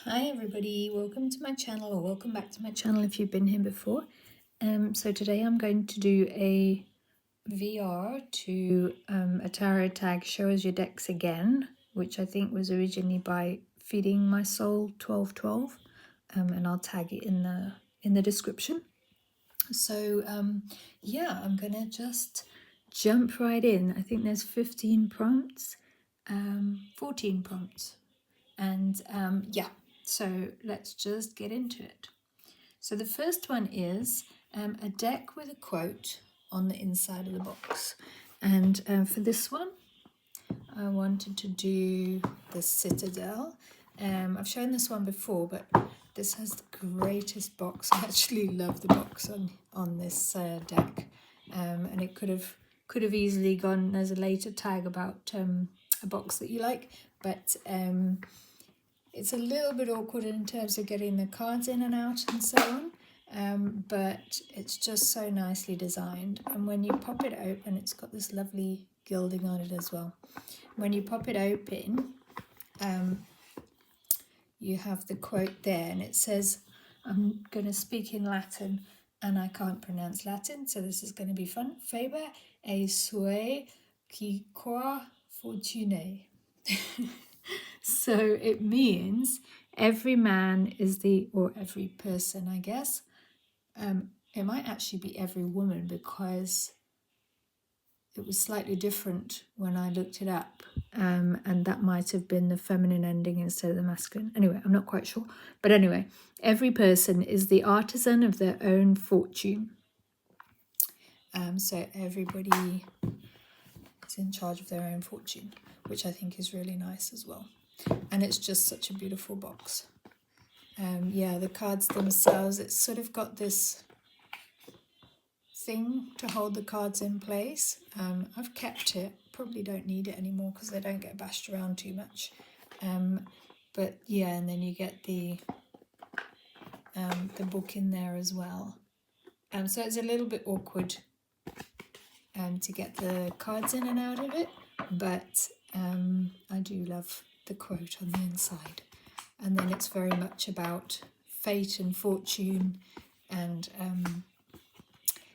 Hi everybody, welcome to my channel, or welcome back to my channel if you've been here before. So today I'm going to do a VR to a tarot tag, Show Us Your Decks Again, which I think was originally by Feeding My Soul 1212, and I'll tag it in the description. So yeah, I'm gonna just jump right in. I think there's 15 prompts, 14 prompts. And yeah, so let's just get into it. So the first one is a deck with a quote on the inside of the box. And for this one, I wanted to do the Citadel. I've shown this one before, but this has the greatest box. I actually love the box on this deck. And it could have easily gone as a later tag about a box that you like, but it's a little bit awkward in terms of getting the cards in and out and so on, but it's just so nicely designed. And when you pop it open, it's got this lovely gilding on it as well. When you pop it open, you have the quote there, and it says, I'm going to speak in Latin, and I can't pronounce Latin, so this is going to be fun. Faber e sue qui qua fortunae. So it means every man is or every person, I guess. It might actually be every woman, because it was slightly different when I looked it up. And that might have been the feminine ending instead of the masculine. Anyway, I'm not quite sure. But anyway, every person is the artisan of their own fortune. So everybody is in charge of their own fortune, which I think is really nice as well. And it's just such a beautiful box. Yeah, the cards themselves, it's sort of got this thing to hold the cards in place. I've kept it, probably don't need it anymore because they don't get bashed around too much. But yeah, and then you get the book in there as well. So it's a little bit awkward to get the cards in and out of it, but I do love the quote on the inside. And then it's very much about fate and fortune and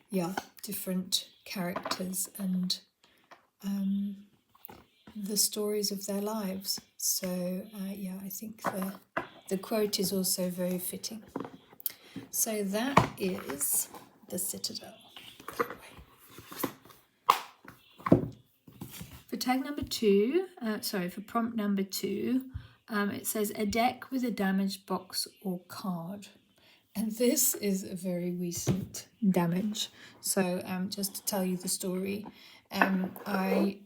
yeah, different characters and the stories of their lives. So yeah, I think the quote is also very fitting. So that is the Citadel. That way. For tag number 2, for prompt number 2, it says a deck with a damaged box or card. And this is a very recent damage. So just to tell you the story, I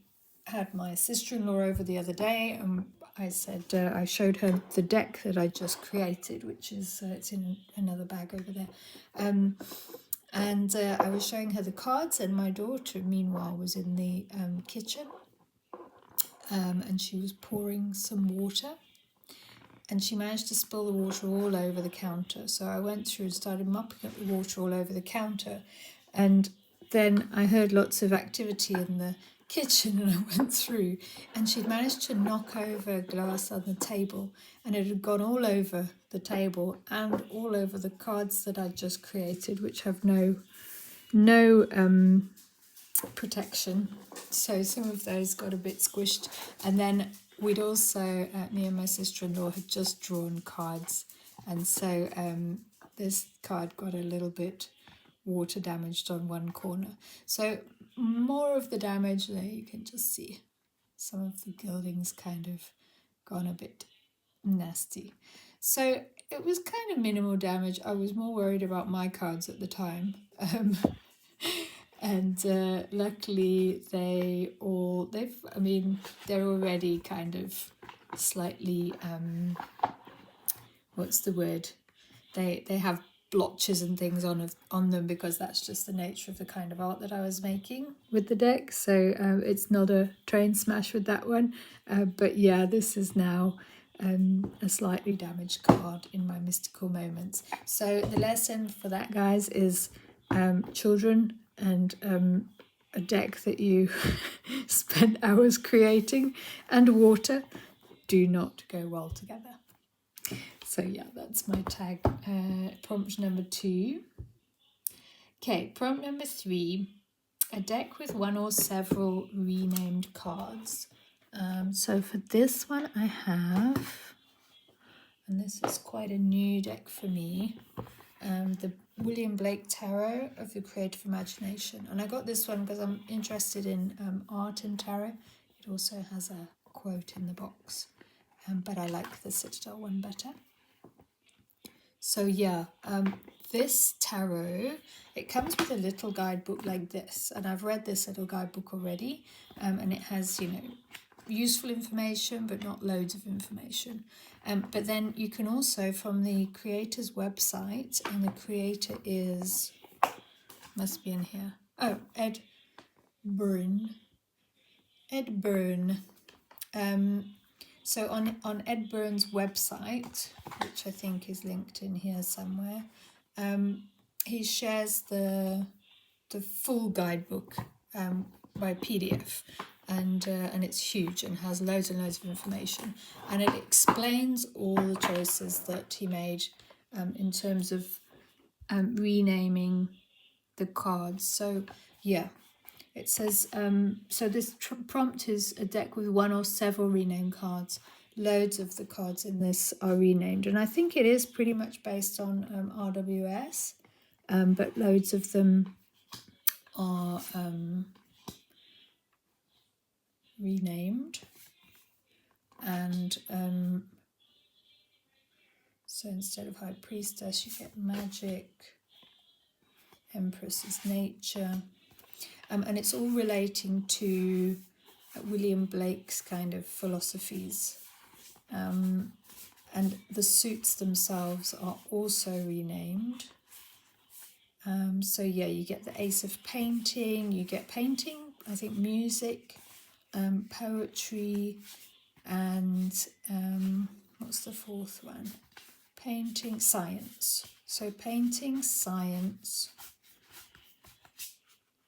had my sister-in-law over the other day, and I said, I showed her the deck that I just created, which is, it's in another bag over there. And I was showing her the cards, and my daughter, meanwhile, was in the kitchen, and she was pouring some water. And she managed to spill the water all over the counter. So I went through and started mopping up the water all over the counter. And then I heard lots of activity in the kitchen, and I went through, and she'd managed to knock over a glass on the table, and it had gone all over the table and all over the cards that I'd just created, which have no protection. So some of those got a bit squished. And then we'd also, me and my sister-in-law had just drawn cards, and so this card got a little bit water damaged on one corner. So more of the damage there, you can just see some of the gilding's kind of gone a bit nasty. So it was kind of minimal damage. I was more worried about my cards at the time. And luckily they're already kind of slightly, what's the word? They have blotches and things on them, because that's just the nature of the kind of art that I was making with the deck. So it's not a train smash with that one. But yeah, this is now a slightly damaged card in my mystical moments. So the lesson for that, guys, is children and a deck that you spent hours creating and water do not go well together. So yeah, that's my tag, prompt number 2. Okay, prompt number 3, a deck with one or several renamed cards. So for this one I have, and this is quite a new deck for me, the William Blake Tarot of the Creative Imagination. And I got this one because I'm interested in art and tarot. It also has a quote in the box, but I like the Citadel one better. So yeah, this tarot, it comes with a little guidebook like this, and I've read this little guidebook already, and it has, you know, useful information but not loads of information. But then you can also, from the creator's website, and the creator is, must be in here, oh, Ed Byrne. So on Ed Byrne's website, which I think is linked in here somewhere, he shares the full guidebook by PDF, and it's huge and has loads and loads of information, and it explains all the choices that he made in terms of renaming the cards. So yeah. It says, so this prompt is a deck with one or several renamed cards. Loads of the cards in this are renamed. And I think it is pretty much based on RWS, but loads of them are renamed. And so instead of High Priestess, you get Magic, Empress is Nature. And it's all relating to William Blake's kind of philosophies. And the suits themselves are also renamed. So yeah, you get the Ace of Painting, you get painting, I think music, poetry, and what's the 4th one? Painting, science. So painting, science,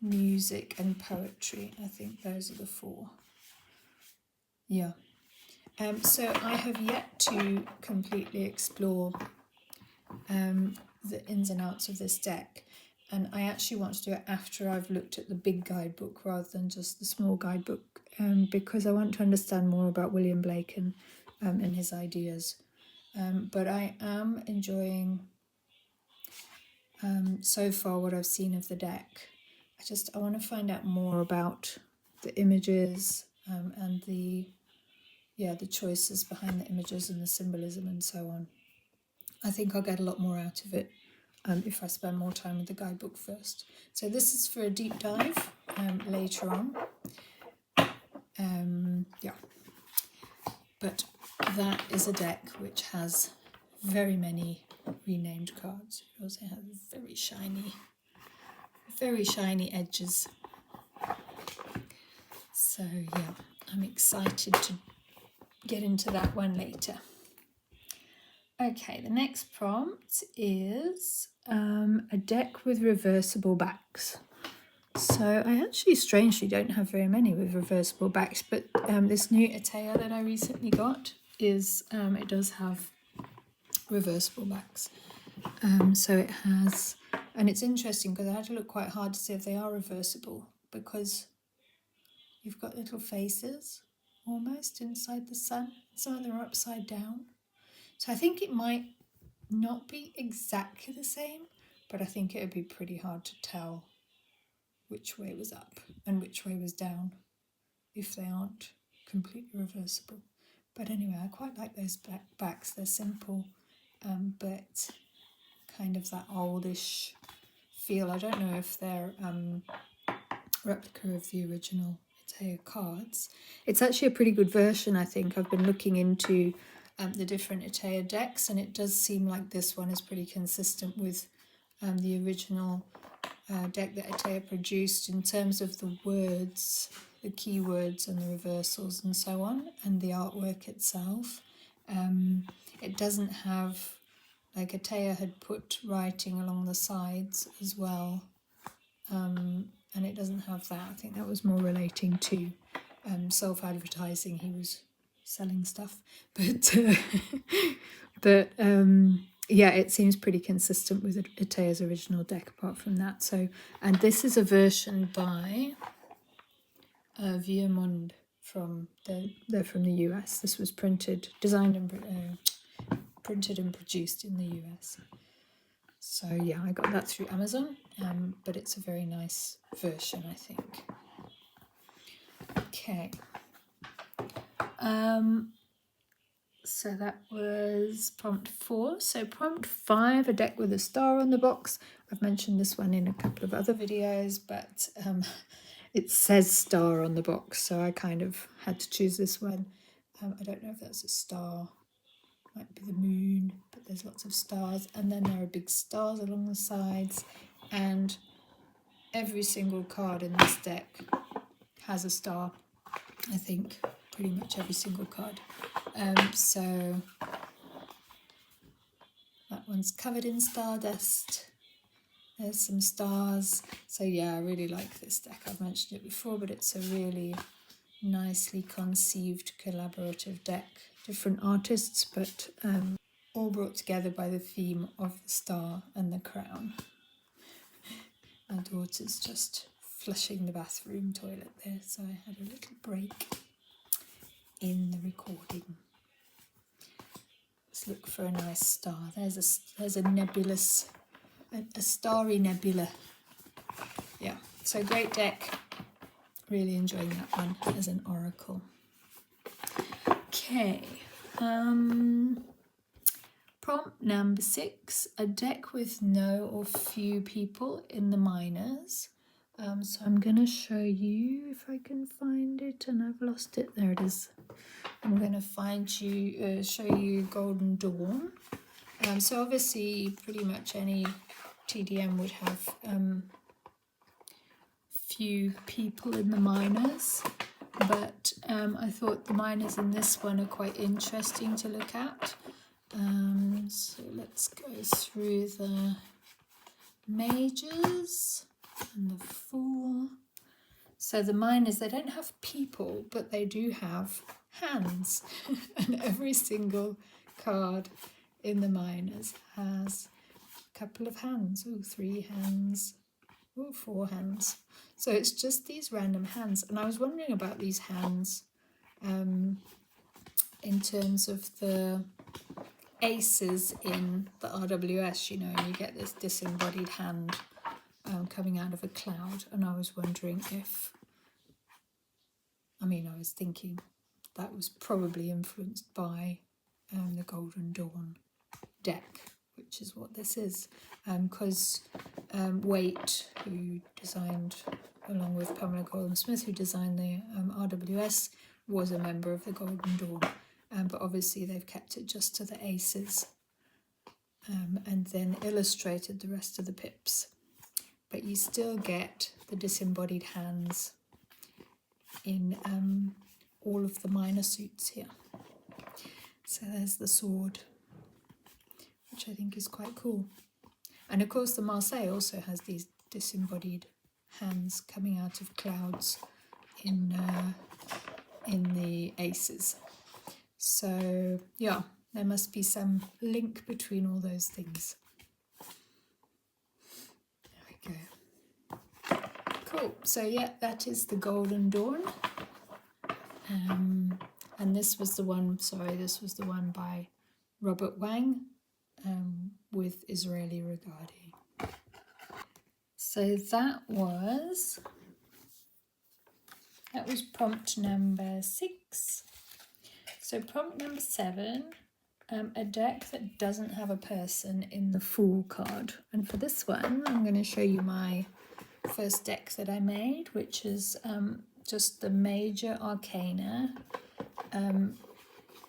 music and poetry. I think those are the 4. Yeah. So I have yet to completely explore the ins and outs of this deck, and I actually want to do it after I've looked at the big guidebook rather than just the small guidebook, because I want to understand more about William Blake and his ideas. But I am enjoying so far what I've seen of the deck. I want to find out more about the images and the choices behind the images and the symbolism and so on. I think I'll get a lot more out of it if I spend more time with the guidebook first. So this is for a deep dive later on. Yeah, but that is a deck which has very many renamed cards. It also has very shiny edges. So yeah, I'm excited to get into that one later. Okay, the next prompt is a deck with reversible backs. So I actually strangely don't have very many with reversible backs, but this new Atea that I recently got is, it does have reversible backs. So it has, and it's interesting because I had to look quite hard to see if they are reversible, because you've got little faces almost inside the sun. Some of them are upside down. So I think it might not be exactly the same, but I think it would be pretty hard to tell which way was up and which way was down if they aren't completely reversible. But anyway, I quite like those backs. They're simple, but kind of that oldish feel. I don't know if they're replica of the original Atea cards. It's actually a pretty good version, I think. I've been looking into the different Atea decks, and it does seem like this one is pretty consistent with the original deck that Atea produced in terms of the words, the keywords and the reversals and so on, and the artwork itself. It doesn't have, like Atea had put writing along the sides as well, and it doesn't have that. I think that was more relating to self-advertising he was selling stuff, but yeah, it seems pretty consistent with Itea's original deck apart from that. So, and this is a version by Viamond they're from the US. This was designed and printed and produced in the US. So yeah, I got that through Amazon, but it's a very nice version, I think. Okay. So that was prompt 4. So prompt 5, a deck with a star on the box. I've mentioned this one in a couple of other videos, but it says star on the box, so I kind of had to choose this one. I don't know if that's a star, might be the moon, but there's lots of stars, and then there are big stars along the sides, and every single card in this deck has a star, I think, pretty much every single card. So that one's covered in stardust. There's some stars. So yeah, I really like this deck. I've mentioned it before, but it's a really nicely conceived collaborative deck. Different artists, but all brought together by the theme of the star and the crown. My daughter's just flushing the bathroom toilet there, so I had a little break in the recording. Let's look for a nice star. There's a nebulous, a starry nebula. Yeah, so great deck. Really enjoying that one as an oracle. Okay, prompt number 6, a deck with no or few people in the minors. So I'm going to show you if I can find it, and I've lost it. There it is. I'm going to show you Golden Dawn. So obviously pretty much any TDM would have few people in the minors, but I thought the minors in this one are quite interesting to look at. So let's go through the majors and the Fool. So the minors, they don't have people, but they do have hands. And every single card in the minors has a couple of hands. Oh, 3 hands. Oh, 4 hands. So it's just these random hands. And I was wondering about these hands in terms of the aces in the RWS, you know, and you get this disembodied hand coming out of a cloud. And I was wondering if, I was thinking that was probably influenced by the Golden Dawn deck, which is what this is. Because Waite, who designed, along with Pamela Golden-Smith, who designed the RWS, was a member of the Golden Dawn. But obviously they've kept it just to the aces and then illustrated the rest of the pips. But you still get the disembodied hands in all of the minor suits here. So there's the sword, which I think is quite cool. And of course the Marseille also has these disembodied hands coming out of clouds in the aces. So yeah, there must be some link between all those things. There we go. Cool. So yeah, that is the Golden Dawn. And this was the one, this was the one by Robert Wang with Israeli Regardie. So that was prompt number 6. So prompt number 7, a deck that doesn't have a person in the Fool card. And for this one, I'm going to show you my first deck that I made, which is just the major arcana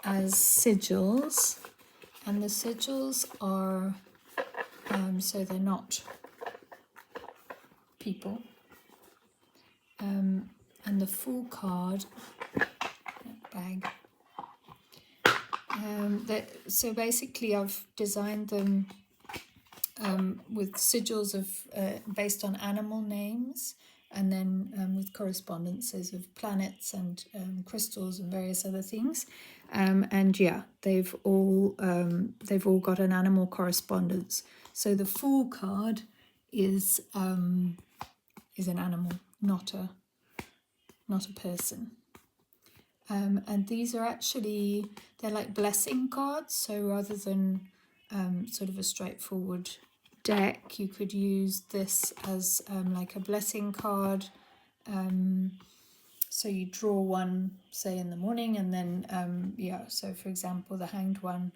as sigils. And the sigils are, so they're not people. And the Fool card, bag. So basically I've designed them with sigils of based on animal names, and then with correspondences of planets and crystals and various other things. And yeah, they've all got an animal correspondence. So the Fool card is an animal, not a person. And these are actually, they're like blessing cards. So rather than sort of a straightforward deck, you could use this as like a blessing card. So you draw one, say in the morning, and then so for example, the Hanged one,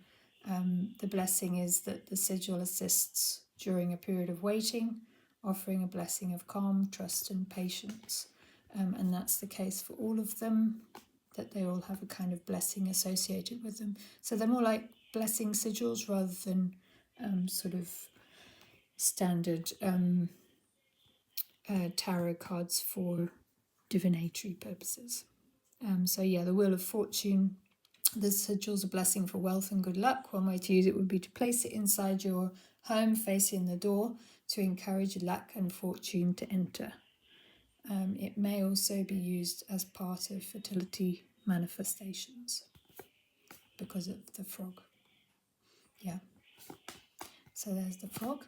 the blessing is that the sigil assists during a period of waiting, offering a blessing of calm, trust and patience. And that's the case for all of them, that they all have a kind of blessing associated with them. So they're more like blessing sigils rather than sort of standard tarot cards for divinatory purposes. So yeah, the Wheel of Fortune, the sigil's a blessing for wealth and good luck. One way to use it would be to place it inside your home facing the door to encourage luck and fortune to enter. It may also be used as part of fertility manifestations because of the frog. Yeah. So there's the frog.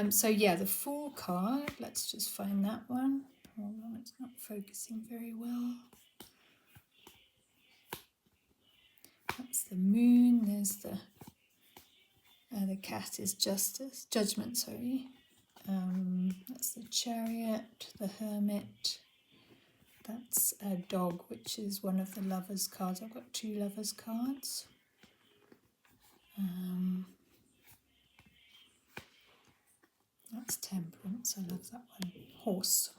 So yeah, the Fool card, let's just find that one. Hold on, it's not focusing very well. That's the Moon. There's the cat is judgment, sorry. That's the Chariot, the Hermit. That's a Dog, which is one of the Lovers cards. I've got 2 Lovers cards. That's Temperance, I love that one. Horse.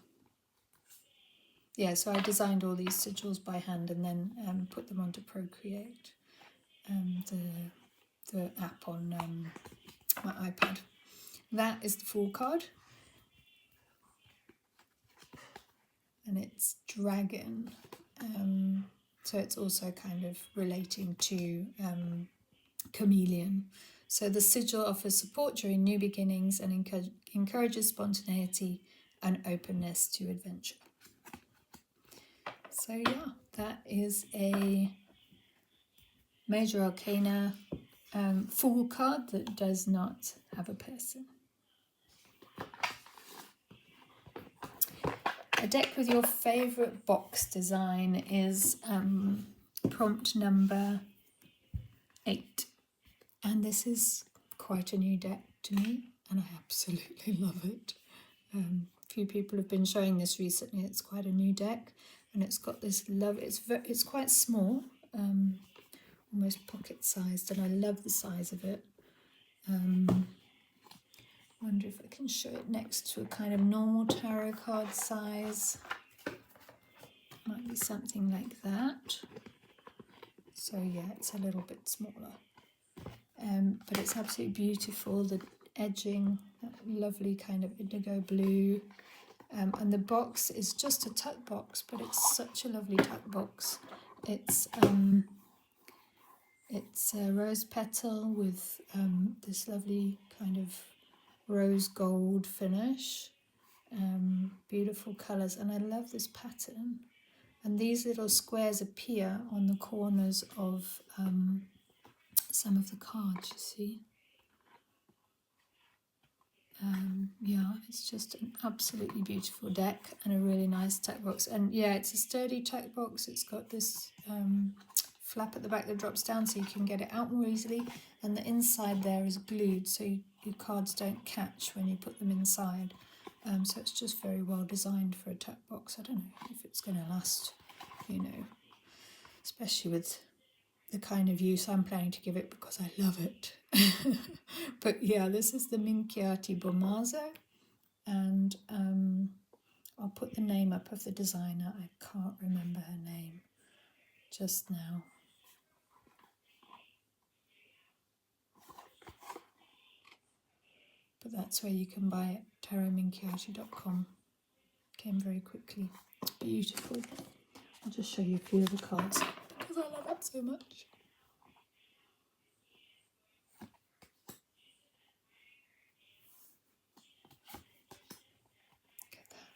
Yeah, so I designed all these sigils by hand and then put them onto Procreate, the app on my iPad. That is the Fool card. And it's Dragon. So it's also kind of relating to Chameleon. So the sigil offers support during new beginnings and encourages spontaneity and openness to adventure. So yeah, that is a Major Arcana Fool card that does not have a person. A deck with your favourite box design is prompt number 8. And this is quite a new deck to me, and I absolutely love it. A few people have been showing this recently. It's quite a new deck, and it's got this it's quite small, almost pocket sized, and I love the size of it. Wonder if I can show it next to a kind of normal tarot card size. Might be something like that. So yeah, it's a little bit smaller. But it's absolutely beautiful. The edging, that lovely kind of indigo blue. And the box is just a tuck box, but it's such a lovely tuck box. It's a rose petal with this lovely kind of rose gold finish. Beautiful colours, and I love this pattern. And these little squares appear on the corners of some of the cards, you see. Yeah, it's just an absolutely beautiful deck and a really nice tuck box. And yeah, it's a sturdy tuck box. It's got this flap at the back that drops down so you can get it out more easily. And the inside there is glued so your cards don't catch when you put them inside. So it's just very well designed for a tuck box. I don't know if it's going to last, you know, especially with the kind of use I'm planning to give it because I love it. But yeah, this is the Minchiati Bomazo, and I'll put the name up of the designer. I can't remember her name just now. But that's where you can buy it, tarotminchiati.com. Came very quickly. Beautiful. I'll just show you a few of the cards because I love it so much. Look at that.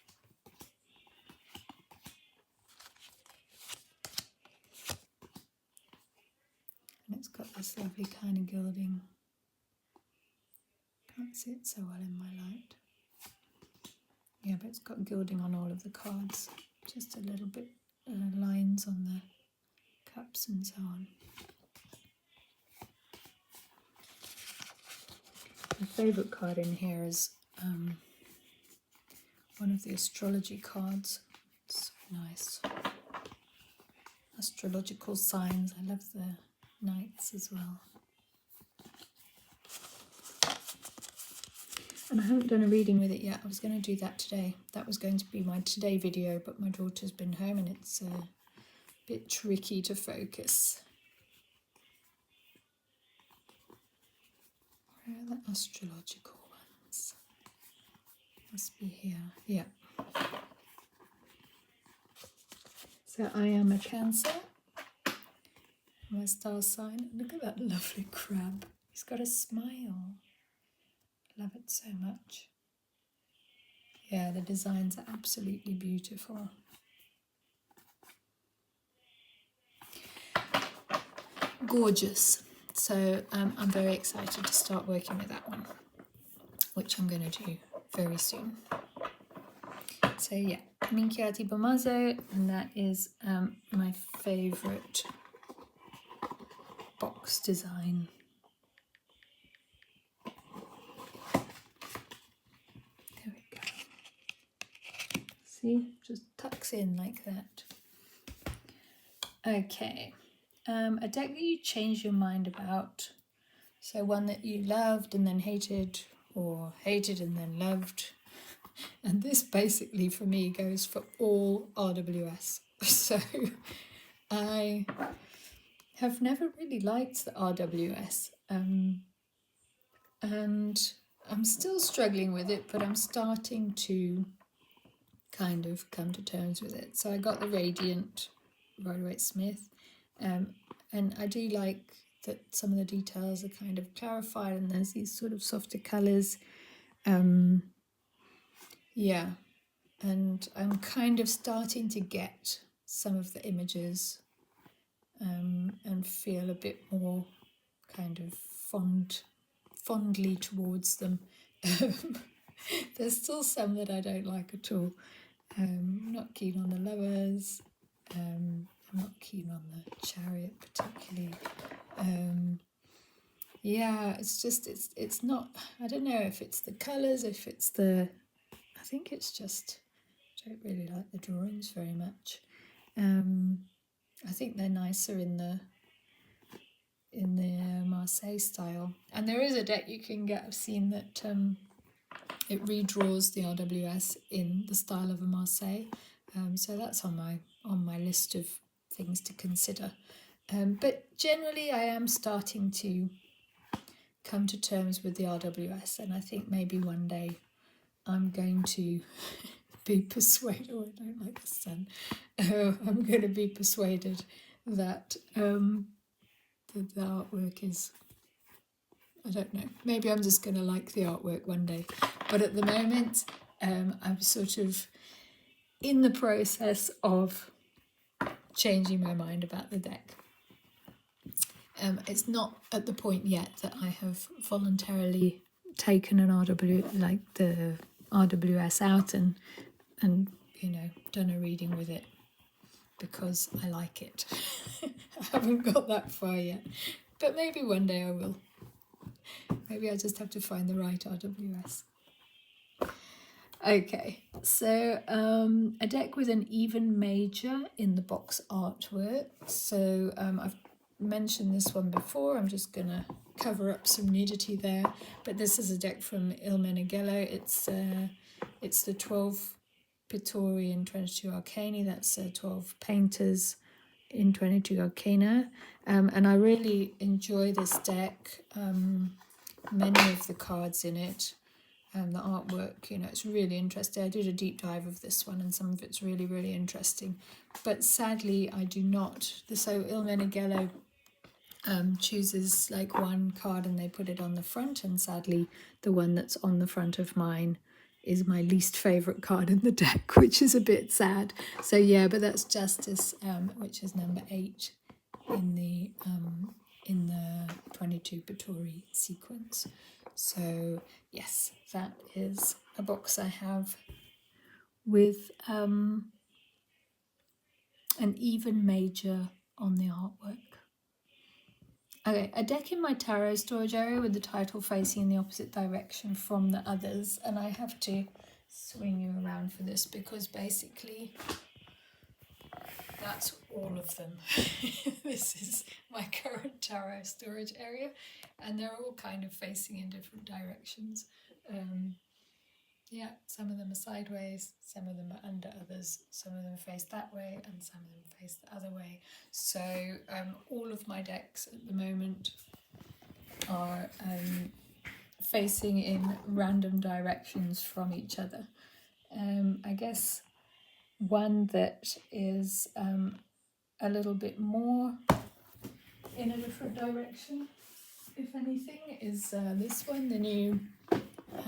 this lovely kind of gilding. Can't see it so well in my light. Yeah, but it's got gilding on all of the cards. Just a little bit lines on the cups and so on. My favourite card in here is one of the astrology cards. It's so nice. Astrological signs. I love the nights as well. And I haven't done a reading with it yet. I was going to do that today. That was going to be my today video, but my daughter's been home and it's a bit tricky to focus. Where are the astrological ones? Must be here. Yeah. So I am a Cancer. My star sign. Look at that lovely crab. He's got a smile. Love it so much. Yeah, the designs are absolutely beautiful. Gorgeous. So I'm very excited to start working with that one, which I'm going to do very soon. So yeah, Minchiati Bamazo, and that is my favourite box design. There we go. See, just tucks in like that. Okay, a deck that you change your mind about. So one that you loved and then hated, or hated and then loved. And this basically for me goes for all RWS. So I have never really liked the RWS. And I'm still struggling with it, but I'm starting to kind of come to terms with it. So I got the Radiant Rider-Waite-Smith, and I do like that some of the details are kind of clarified and there's these sort of softer colours. Yeah, and I'm kind of starting to get some of the images and feel a bit more kind of fondly towards them. There's still some that I don't like at all. I'm not keen on the Lovers. I'm not keen on the Chariot particularly. Yeah, it's just, it's not, I don't know if it's the colours, if it's the, I think it's just, I don't really like the drawings very much. I think they're nicer in the Marseille style. And there is a deck you can get, I've seen that it redraws the RWS in the style of a Marseille. So that's on my list of things to consider. But generally I am starting to come to terms with the RWS, and I think maybe one day I'm going to be persuaded, oh, I don't like the sun, I'm going to be persuaded that the artwork is, I don't know, maybe I'm just going to like the artwork one day. But at the moment, I'm sort of in the process of changing my mind about the deck. It's not at the point yet that I have voluntarily taken an the RWS out and you know, done a reading with it because I like it. I haven't got that far yet, but maybe one day I will. Maybe I just have to find the right RWS. Okay, so a deck with an even major in the box artwork. So I've mentioned this one before. I'm just gonna cover up some nudity there, but this is a deck from Il Meneghello. It's the 12 Pittori in 22 Arcani. That's 12 painters in 22 Arcana, and I really enjoy this deck. Many of the cards in it, and the artwork, you know, it's really interesting. I did a deep dive of this one and some of it's really, really interesting. But sadly, I do not. So Il Meneghello chooses like one card and they put it on the front, and sadly the one that's on the front of mine is my least favourite card in the deck, which is a bit sad. So yeah, but that's Justice, which is number 8 in the in the 22 Batory sequence. So yes, that is a box I have with an even major on the artwork. Okay, a deck in my tarot storage area with the title facing in the opposite direction from the others, and I have to swing you around for this because basically that's all of them. This is my current tarot storage area, and they're all kind of facing in different directions. Yeah, some of them are sideways, some of them are under others, some of them face that way, and some of them face the other way. So all of my decks at the moment are facing in random directions from each other. I guess one that is a little bit more in a different direction, if anything, is this one, the new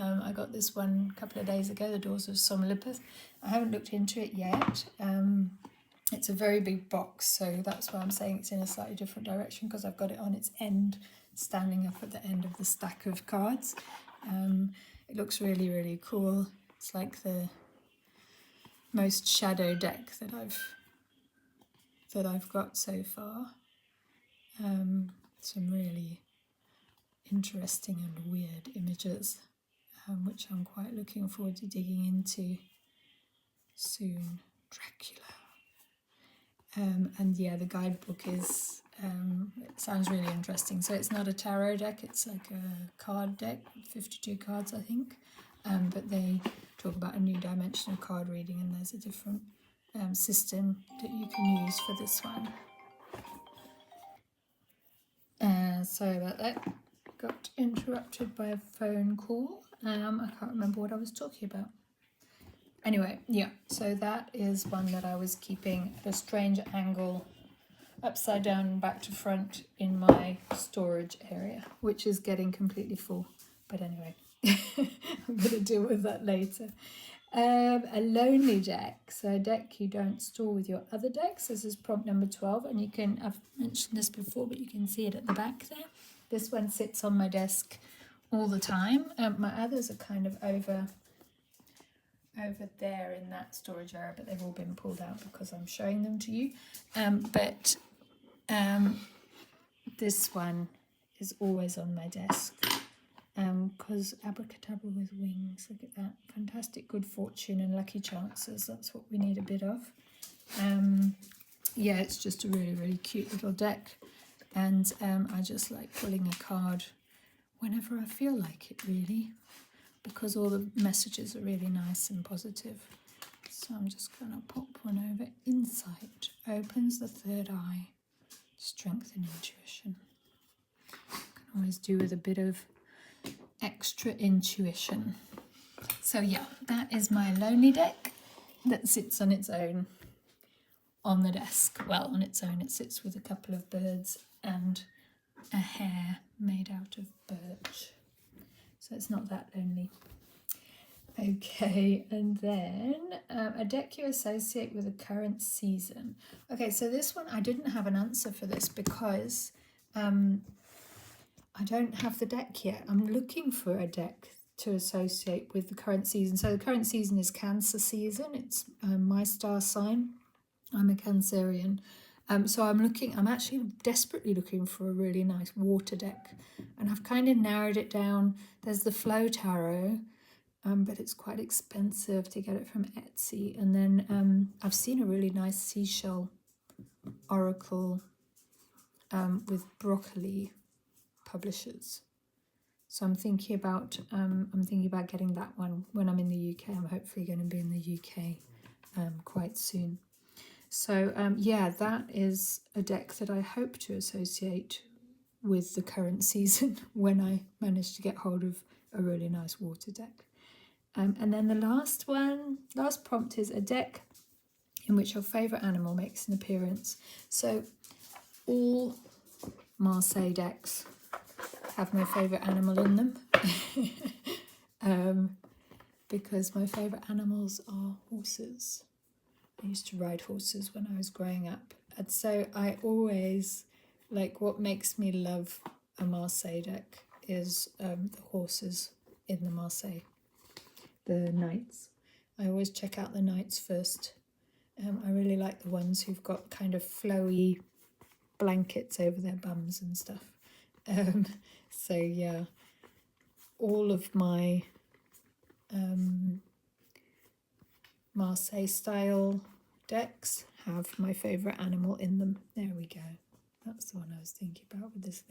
I got this one a couple of days ago, The Doors of Somnolipus. I haven't looked into it yet. It's a very big box, so that's why I'm saying it's in a slightly different direction, because I've got it on its end, standing up at the end of the stack of cards. It looks really, really cool. It's like the most shadow deck that I've got so far. Some really interesting and weird images, which I'm quite looking forward to digging into soon. Dracula. And yeah, the guidebook is, it sounds really interesting. So it's not a tarot deck, it's like a card deck, 52 cards I think. But they talk about a new dimension of card reading, and there's a different system that you can use for this one. Sorry about that. Got interrupted by a phone call. I can't remember what I was talking about. Anyway, yeah, so that is one that I was keeping at a strange angle, upside down and back to front in my storage area, which is getting completely full. But anyway, I'm going to deal with that later. A lonely deck, so a deck you don't store with your other decks. This is prompt number 12, and you can, I've mentioned this before, but you can see it at the back there. This one sits on my desk all the time. My others are kind of over there in that storage area, but they've all been pulled out because I'm showing them to you. But this one is always on my desk. Because abracadabra with wings, look at that, fantastic good fortune and lucky chances, that's what we need a bit of. Yeah, it's just a really, really cute little deck, and I just like pulling a card whenever I feel like it, really, because all the messages are really nice and positive. So I'm just going to pop one over. Insight opens the third eye, strength and intuition. Can always do with a bit of extra intuition. So yeah, that is my lonely deck that sits on its own on the desk. Well, on its own, it sits with a couple of birds and a hare made out of birch. So it's not that lonely. Okay, and then a deck you associate with the current season. Okay, so this one I didn't have an answer for this because I don't have the deck yet. I'm looking for a deck to associate with the current season. So the current season is Cancer season. It's my star sign. I'm a Cancerian. So I'm actually desperately looking for a really nice water deck. And I've kind of narrowed it down. There's the Flow Tarot, but it's quite expensive to get it from Etsy. And then I've seen a really nice seashell oracle with broccoli publishers. So I'm thinking about getting that one when I'm in the UK. I'm hopefully going to be in the UK quite soon. So yeah, that is a deck that I hope to associate with the current season when I manage to get hold of a really nice water deck. And then the last prompt is a deck in which your favourite animal makes an appearance. So all Marseille decks have my favourite animal in them because my favourite animals are horses. I used to ride horses when I was growing up, and so I always like what makes me love a Marseille deck is the horses in the Marseille, the knights. I always check out the knights first. I really like the ones who've got kind of flowy blankets over their bums and stuff. So yeah, all of my Marseille style decks have my favourite animal in them. There we go. That's the one I was thinking about with this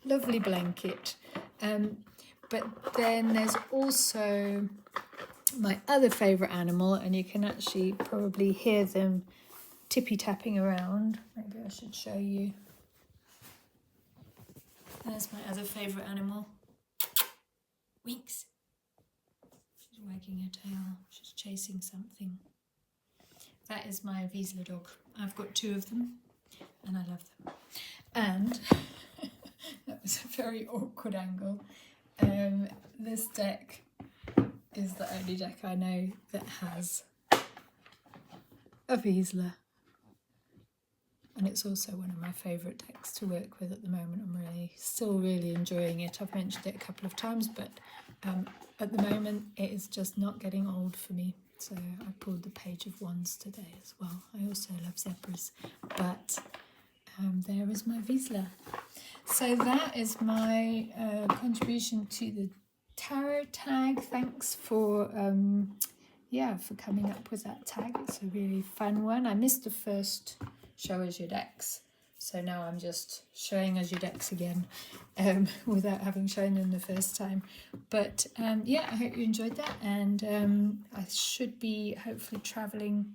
lovely blanket. But then there's also my other favourite animal, and you can actually probably hear them tippy-tapping around. Maybe I should show you. There's my other favourite animal. Winks. She's wagging her tail. She's chasing something. That is my Wiesler dog. I've got 2 of them, and I love them. And that was a very awkward angle. This deck is the only deck I know that has a Wiesler. And it's also one of my favourite decks to work with at the moment. I'm still really enjoying it. I've mentioned it a couple of times, but at the moment it is just not getting old for me. So I pulled the Page of Wands today as well. I also love zebras, but there is my Wiesler. So that is my contribution to the tarot tag. Thanks for for coming up with that tag. It's a really fun one. I missed the first show us your decks, so now I'm just showing us your decks again without having shown them the first time. But yeah, I hope you enjoyed that, and I should be hopefully travelling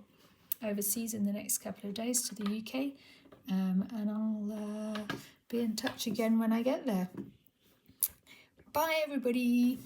overseas in the next couple of days to the UK, and I'll be in touch again when I get there. Bye everybody.